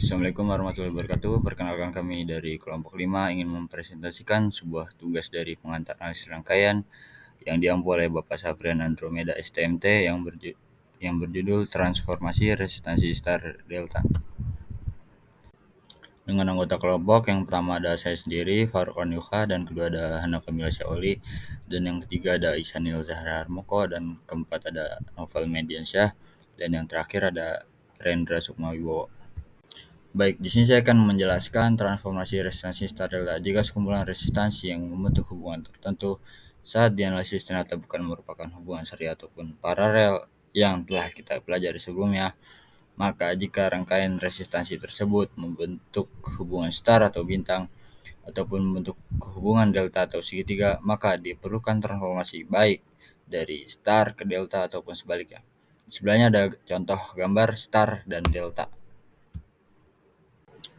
Assalamualaikum warahmatullahi wabarakatuh. Perkenalkan kami dari kelompok 5 ingin mempresentasikan sebuah tugas dari pengantar analisis rangkaian yang diampu oleh Bapak Safrian Andromeda STMT yang berjudul Transformasi Resistansi Star Delta. Dengan anggota kelompok yang pertama ada saya sendiri, Faruk Anyuka, dan kedua ada Hana Kamila Syaoli, dan yang ketiga ada Isanil Zahra Harmoko, dan keempat ada Novel Mediansyah, dan yang terakhir ada Rendra Sukmawibowo. Baik, di sini saya akan menjelaskan transformasi resistansi star delta. Jika sekumpulan resistansi yang membentuk hubungan tertentu saat dianalisis ternyata bukan merupakan hubungan seri ataupun paralel yang telah kita pelajari sebelumnya, maka jika rangkaian resistansi tersebut membentuk hubungan star atau bintang ataupun membentuk hubungan delta atau segitiga, maka diperlukan transformasi baik dari star ke delta ataupun sebaliknya. Sebelahnya ada contoh gambar star dan delta.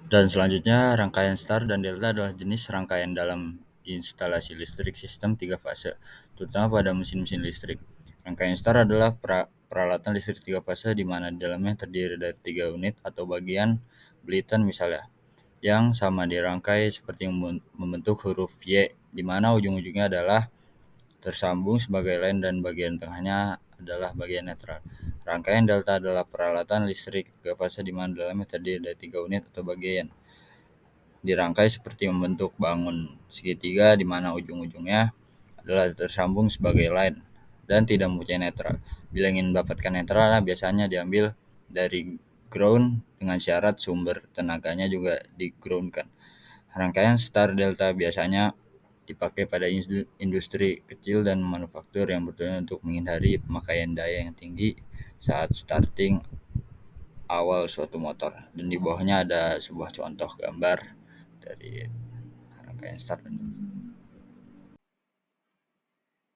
Dan selanjutnya, rangkaian star dan delta adalah jenis rangkaian dalam instalasi listrik sistem 3 fase, terutama pada mesin-mesin listrik. Rangkaian star adalah peralatan listrik 3 fase di mana di dalamnya terdiri dari 3 unit atau bagian belitan misalnya, yang sama dirangkai seperti membentuk huruf Y, di mana ujung-ujungnya adalah tersambung sebagai line dan bagian tengahnya adalah bagian netral. Rangkaian delta adalah peralatan listrik 3 fase di mana dalamnya terdiri dari 3 unit atau bagian. Dirangkai seperti membentuk bangun segitiga di mana ujung-ujungnya adalah tersambung sebagai line dan tidak mempunyai netral. Bila ingin mendapatkan netral, biasanya diambil dari ground dengan syarat sumber tenaganya juga di-groundkan. Rangkaian star delta biasanya dipakai pada industri kecil dan manufaktur yang bertujuan untuk menghindari pemakaian daya yang tinggi saat starting awal suatu motor. Dan di bawahnya ada sebuah contoh gambar dari rangkaian star dan delta.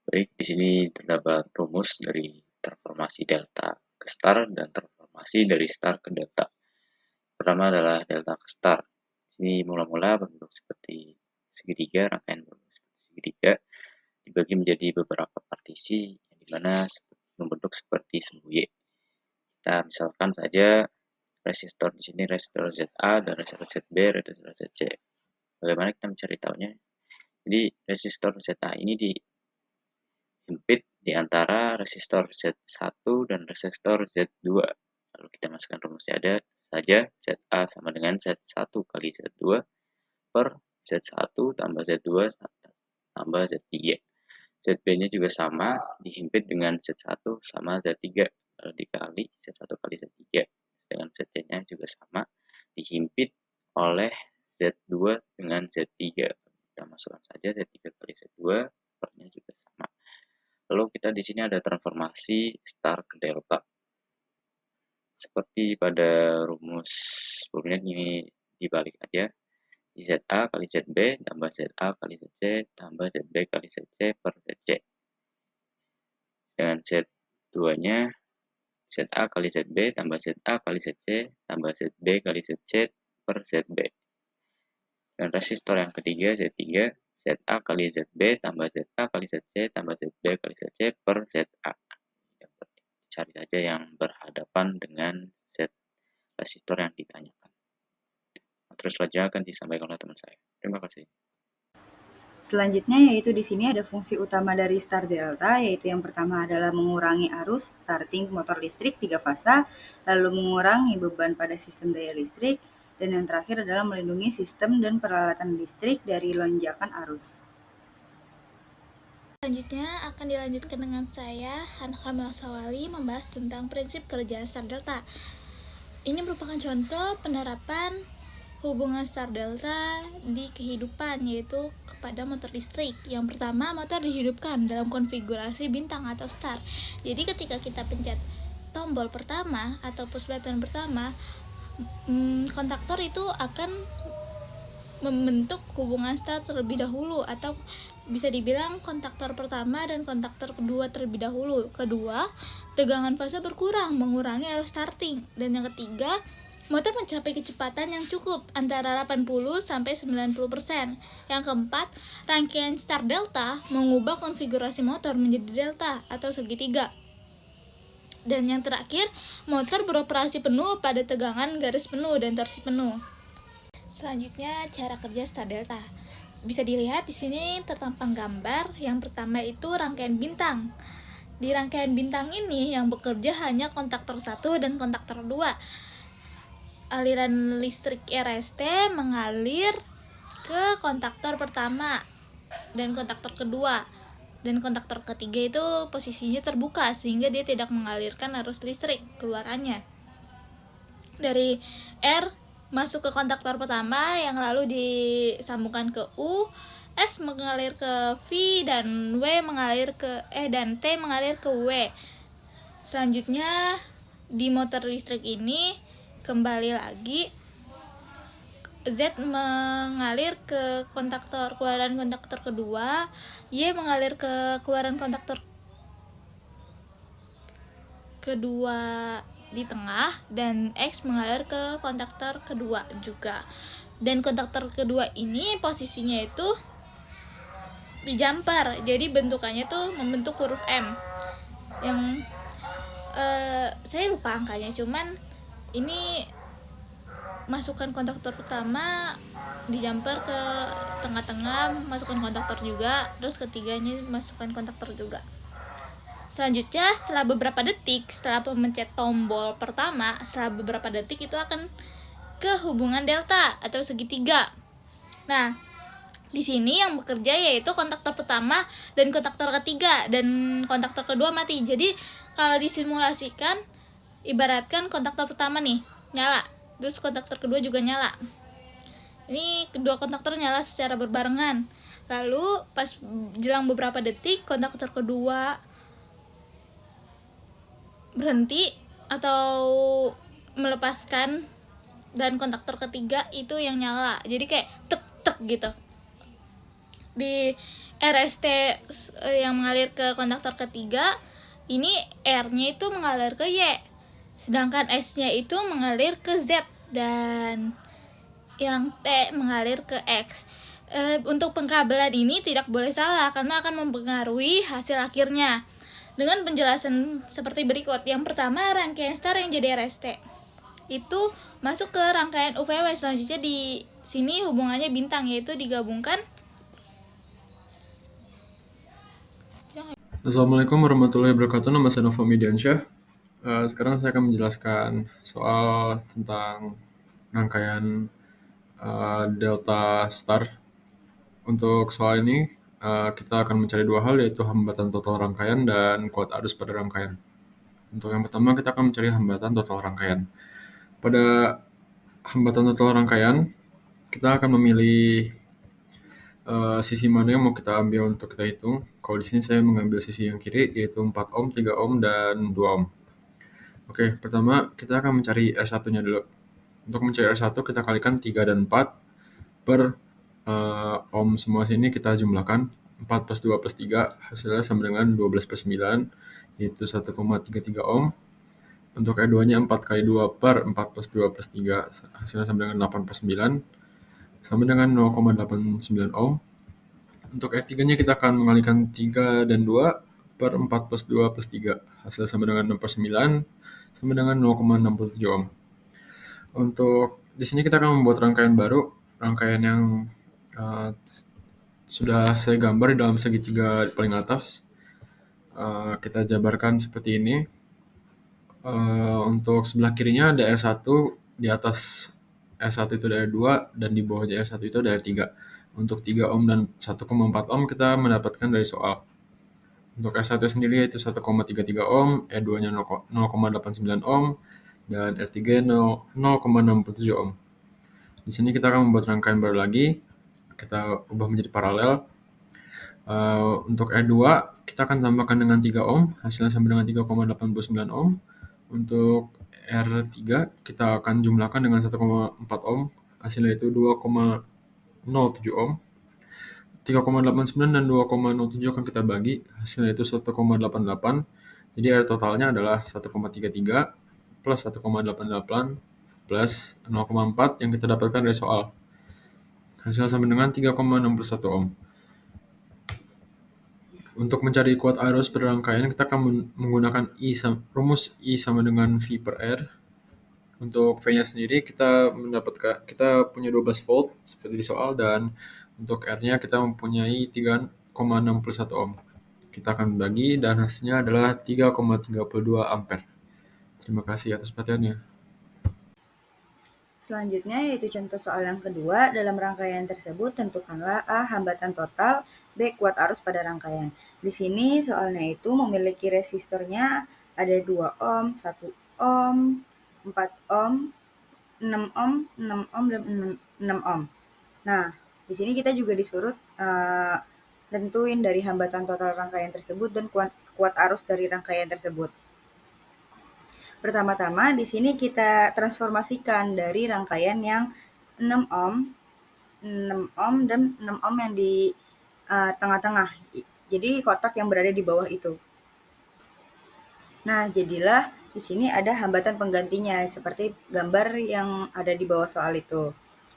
Baik, di sini terdapat rumus dari transformasi delta ke star dan transformasi dari star ke delta. Pertama adalah delta ke star. Ini mula-mula berbentuk seperti segitiga, rangkaian berbentuk seperti segitiga dibagi menjadi beberapa partisi yang dimana membentuk seperti sumbu Y. Kita misalkan saja resistor di sini resistor ZA dan resistor ZB, resistor ZC. Bagaimana kita mencari tahunya? Jadi resistor ZA ini dihimpit di antara resistor Z1 dan resistor Z2. Lalu kita masukkan rumusnya ada saja ZA sama dengan Z1 kali Z2 per Z1 tambah Z2 tambah Z3. ZB-nya juga sama, dihimpit dengan Z1 sama Z3. Lalu dikali Z1 kali Z3. Dengan Z-nya juga sama, dihimpit oleh Z2 dengan Z3. Kita masukkan saja Z3 kali Z2, pernya juga sama. Lalu kita di sini ada transformasi star ke delta. Seperti pada rumus sebelumnya ini dibalik aja. ZA kali ZB tambah ZA kali ZC tambah ZB kali ZC per ZC. Dengan Z2-nya ZA kali ZB tambah ZA kali ZC tambah ZB kali ZC per ZB. Dan resistor yang ketiga Z3 ZA kali ZB tambah ZA kali ZC tambah ZB kali ZC per ZA. Cari saja yang berhadapan dengan Z resistor yang ditanyakan. Terus selanjutnya akan disampaikan oleh teman saya. Terima kasih. Selanjutnya yaitu di sini ada fungsi utama dari star delta, yaitu yang pertama adalah mengurangi arus starting motor listrik 3 fasa, lalu mengurangi beban pada sistem daya listrik, dan yang terakhir adalah melindungi sistem dan peralatan listrik dari lonjakan arus. Selanjutnya akan dilanjutkan dengan saya, Hana Kamila Syaoli, membahas tentang prinsip kerja star delta. Ini merupakan contoh penerapan hubungan star delta di kehidupan, yaitu kepada motor listrik. Yang pertama, motor dihidupkan dalam konfigurasi bintang atau star. Jadi ketika kita pencet tombol pertama atau push button pertama, kontaktor itu akan membentuk hubungan star terlebih dahulu, atau bisa dibilang kontaktor pertama dan kontaktor kedua terlebih dahulu. Kedua, tegangan fase berkurang, mengurangi arus starting. Dan yang ketiga, motor mencapai kecepatan yang cukup antara 80 sampai 90%. Yang keempat, rangkaian star delta mengubah konfigurasi motor menjadi delta atau segitiga. Dan yang terakhir, motor beroperasi penuh pada tegangan garis penuh dan torsi penuh. Selanjutnya, cara kerja star delta. Bisa dilihat di sini tertampang gambar. Yang pertama itu rangkaian bintang. Di rangkaian bintang ini yang bekerja hanya kontaktor 1 dan kontaktor 2. Aliran listrik RST mengalir ke kontaktor pertama dan kontaktor kedua. Dan kontaktor ketiga itu posisinya terbuka sehingga dia tidak mengalirkan arus listrik keluarannya. Dari R masuk ke kontaktor pertama yang lalu disambungkan ke U, S mengalir ke V, dan T mengalir ke W. Selanjutnya di motor listrik ini kembali lagi Z mengalir ke keluaran kontaktor kedua, Y mengalir ke keluaran kontaktor kedua di tengah, dan X mengalir ke kontaktor kedua juga. Dan kontaktor kedua ini posisinya itu di jumper, jadi bentukannya tuh membentuk huruf M. Yang saya lupa angkanya, cuman ini masukkan kontaktor pertama di jumper ke tengah-tengah, masukkan kontaktor juga, terus ketiganya masukkan kontaktor juga. Selanjutnya, setelah beberapa detik setelah pemencet tombol pertama, setelah beberapa detik itu akan ke hubungan delta atau segitiga. Nah, di sini yang bekerja yaitu kontaktor pertama dan kontaktor ketiga, dan kontaktor kedua mati. Jadi kalau disimulasikan, ibaratkan kontaktor pertama nih nyala, terus kontaktor kedua juga nyala. Ini kedua kontaktor nyala secara berbarengan. Lalu pas jelang beberapa detik kontaktor kedua berhenti atau melepaskan, dan kontaktor ketiga itu yang nyala. Jadi kayak tek tek gitu. Di RST yang mengalir ke kontaktor ketiga, ini R-nya itu mengalir ke Y, sedangkan S-nya itu mengalir ke Z, dan yang T mengalir ke X. Untuk pengkabelan ini tidak boleh salah karena akan mempengaruhi hasil akhirnya. Dengan penjelasan seperti berikut. Yang pertama, rangkaian star yang jadi RST itu masuk ke rangkaian UVW. Selanjutnya di sini hubungannya bintang, yaitu digabungkan. Assalamualaikum warahmatullahi wabarakatuh. Nama saya Nova Midiansyah. Sekarang saya akan menjelaskan soal tentang rangkaian delta star. Untuk soal ini kita akan mencari dua hal, yaitu hambatan total rangkaian dan kuat arus pada rangkaian. Untuk yang pertama, kita akan mencari hambatan total rangkaian. Pada hambatan total rangkaian, kita akan memilih sisi mana yang mau kita ambil untuk kita hitung. Kalau di sini saya mengambil sisi yang kiri, yaitu 4 ohm, 3 ohm, dan 2 ohm. Oke, pertama kita akan mencari R1-nya dulu. Untuk mencari R1, kita kalikan 3 dan 4 per ohm semua sini kita jumlahkan. 4 plus 2 plus 3 hasilnya sama dengan 12 per 9, yaitu 1,33 ohm. Untuk R2-nya 4 kali 2 per 4 plus 2 plus 3 hasilnya sama dengan 8 per 9, sama dengan 0,89 ohm. Untuk R3-nya kita akan mengalikan 3 dan 2 per 4 plus 2 plus 3. Hasil sama dengan 6 per 9, sama dengan 0,67 ohm. Untuk di sini kita akan membuat rangkaian baru, rangkaian yang sudah saya gambar di dalam segitiga paling atas. Kita jabarkan seperti ini. Untuk sebelah kirinya ada R1, di atas R1 itu ada R2, dan di bawahnya R1 itu ada R3. Untuk 3 ohm dan 1,4 ohm kita mendapatkan dari soal. Untuk R1 sendiri yaitu 1,33 ohm, R2-nya 0,89 ohm, dan R3 0,67 ohm. Di sini kita akan membuat rangkaian baru lagi, kita ubah menjadi paralel. Untuk R2 kita akan tambahkan dengan 3 ohm, hasilnya sama dengan 3,89 ohm. Untuk R3 kita akan jumlahkan dengan 1,4 ohm, hasilnya itu 2,07 ohm. 3,89 dan 2,07 akan kita bagi, hasilnya itu 1,88. Jadi R totalnya adalah 1,33 plus 1,88 plus 0,4 yang kita dapatkan dari soal. Hasil sama dengan 3,61 ohm. Untuk mencari kuat arus pada rangkaian, kita akan menggunakan rumus I sama dengan V per R. Untuk V-nya sendiri kita punya 12 volt seperti di soal, dan untuk R-nya kita mempunyai 3,61 ohm. Kita akan bagi dan hasilnya adalah 3,32 ampere. Terima kasih atas perhatiannya. Selanjutnya yaitu contoh soal yang kedua. Dalam rangkaian tersebut tentukanlah A. hambatan total, B. kuat arus pada rangkaian. Di sini soalnya itu memiliki resistornya ada 2 ohm, 1 ohm, 4 ohm, 6 ohm, 6 ohm, dan 6 ohm. Nah, di sini kita juga disuruh tentuin dari hambatan total rangkaian tersebut dan kuat arus dari rangkaian tersebut. Pertama-tama di sini kita transformasikan dari rangkaian yang 6 ohm, 6 ohm dan 6 ohm yang di tengah-tengah. Jadi kotak yang berada di bawah itu. Nah, jadilah di sini ada hambatan penggantinya seperti gambar yang ada di bawah soal itu.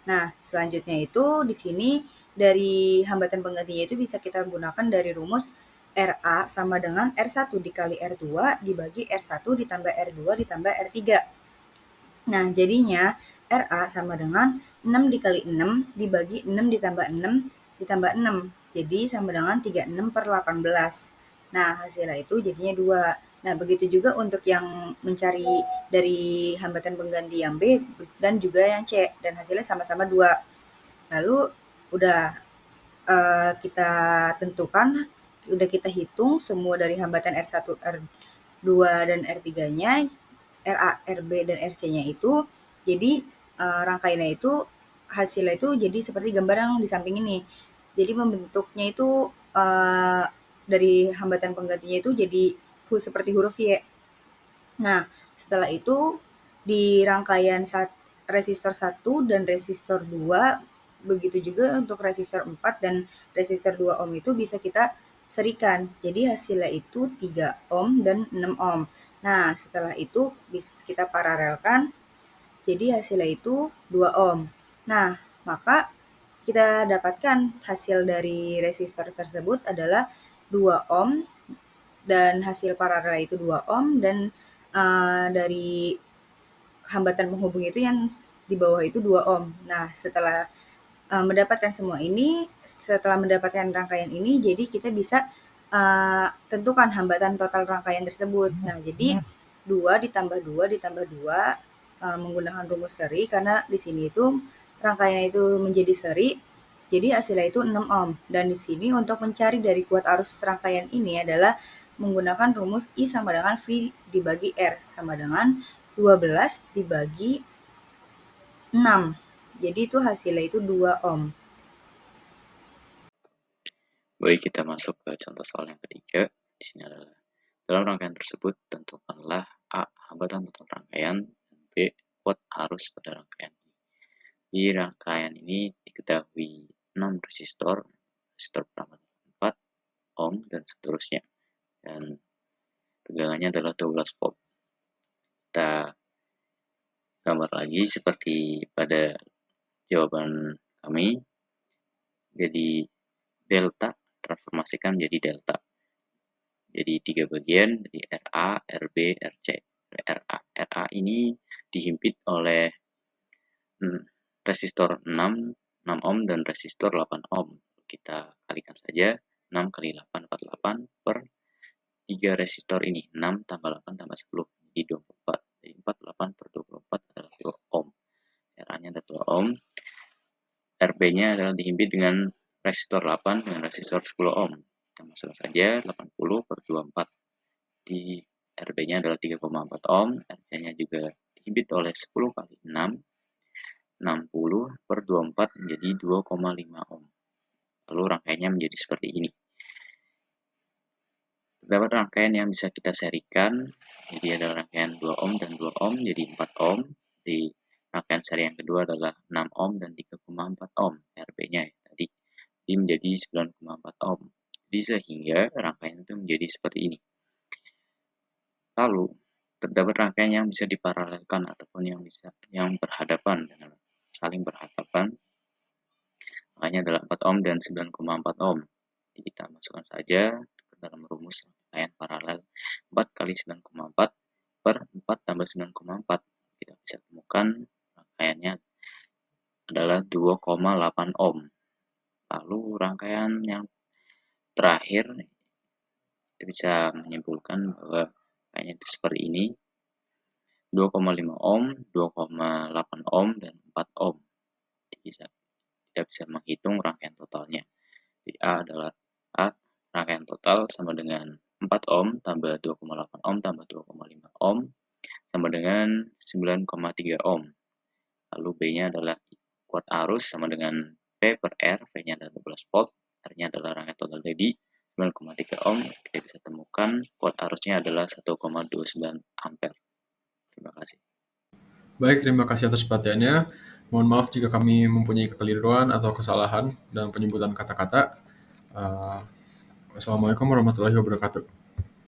Nah, selanjutnya itu di sini dari hambatan penggantinya itu bisa kita gunakan dari rumus RA sama dengan R1 dikali R2 dibagi R1 ditambah R2 ditambah R3. Nah, jadinya RA sama dengan 6 dikali 6 dibagi 6 ditambah 6 ditambah 6. Jadi sama dengan 36 per 18. Nah, hasilnya itu jadinya 2. Nah, begitu juga untuk yang mencari dari hambatan pengganti yang B dan juga yang C. Dan hasilnya sama-sama 2. Lalu udah kita tentukan, udah kita hitung semua dari hambatan R1, R2, dan R3-nya, RA, RB, dan RC-nya itu. Jadi rangkaiannya itu hasilnya itu jadi seperti gambar yang di samping ini. Jadi membentuknya itu dari hambatan penggantinya itu jadi seperti huruf Y. Nah, setelah itu di rangkaian resistor 1 dan resistor 2, begitu juga untuk resistor 4 dan resistor 2 ohm itu bisa kita serikan. Jadi hasilnya itu 3 ohm dan 6 ohm. Nah, setelah itu bisa kita paralelkan, jadi hasilnya itu 2 ohm. Nah, maka kita dapatkan hasil dari resistor tersebut adalah 2 ohm dan hasil paralel itu 2 ohm, dan dari hambatan penghubung itu yang di bawah itu 2 ohm. Nah, setelah mendapatkan semua ini, setelah mendapatkan rangkaian ini, jadi kita bisa tentukan hambatan total rangkaian tersebut. Nah, jadi 2 ditambah 2 ditambah 2 menggunakan rumus seri, karena di sini itu rangkaian itu menjadi seri, jadi hasilnya itu 6 ohm. Dan di sini untuk mencari dari kuat arus rangkaian ini adalah menggunakan rumus I sama dengan V dibagi R sama dengan 12 dibagi 6. Jadi itu hasilnya itu 2 ohm. Baik, kita masuk ke contoh soal yang ketiga. Di sini adalah dalam rangkaian tersebut tentukanlah A. hambatan total rangkaian, dan B. kuat arus pada rangkaian. Di rangkaian ini diketahui 6 resistor pertama 4 ohm dan seterusnya, dan tegangannya adalah 12 volt. Kita gambar lagi seperti pada jawaban kami. Jadi delta transformasikan menjadi delta. Jadi 3 bagian, jadi RA, RB, RC. RA ini dihimpit oleh resistor 6 ohm dan resistor 8 ohm. Kita kalikan saja 6 kali 8, 48 per 3 resistor ini. 6 tambah 8 tambah 10, jadi 24. Jadi 48 per 24 adalah 2 ohm. RA-nya adalah 2 ohm. RB-nya adalah dihimpit dengan resistor 8 dengan resistor 10 ohm. Kita masukkan saja 80 per 24. Di RB-nya adalah 3,4 ohm. RC-nya juga dihimpit oleh 10 kali 6. 60 per 24 menjadi 2,5 ohm. Lalu rangkaiannya menjadi seperti ini. Terdapat rangkaian yang bisa kita serikan. Jadi ada rangkaian 2 ohm dan 2 ohm jadi 4 ohm. Di rangkaian seri yang kedua adalah 6 ohm dan 3,4 ohm RB-nya tadi. Jadi menjadi 9,4 ohm. Jadi sehingga rangkaian itu menjadi seperti ini. Lalu terdapat rangkaian yang bisa diparalelkan ataupun yang berhadapan dengan saling berhadapan. Makanya adalah 4 ohm dan 9,4 ohm. Jadi kita masukkan saja kali 9,4 per 4 tambah 9,4. Kita bisa temukan rangkaiannya adalah 2,8 ohm. Lalu rangkaian yang terakhir kita bisa menyimpulkan bahwa rangkaiannya itu seperti ini: 2,5 ohm, 2,8 ohm, dan 4 ohm. Jadi kita bisa menghitung rangkaian totalnya. Jadi rangkaian total sama dengan 4 ohm tambah 2,8 ohm tambah 2,5 ohm sama dengan 9,3 ohm. Lalu B-nya adalah kuat arus sama dengan P per R, V-nya adalah 12 volt, R-nya adalah rangkaian total tadi 9,3 ohm. Kita bisa temukan kuat arusnya adalah 1,29 ampere. Terima kasih. Baik, terima kasih atas perhatiannya. Mohon maaf jika kami mempunyai kekeliruan atau kesalahan dalam penyebutan kata-kata. Wassalamualaikum warahmatullahi wabarakatuh.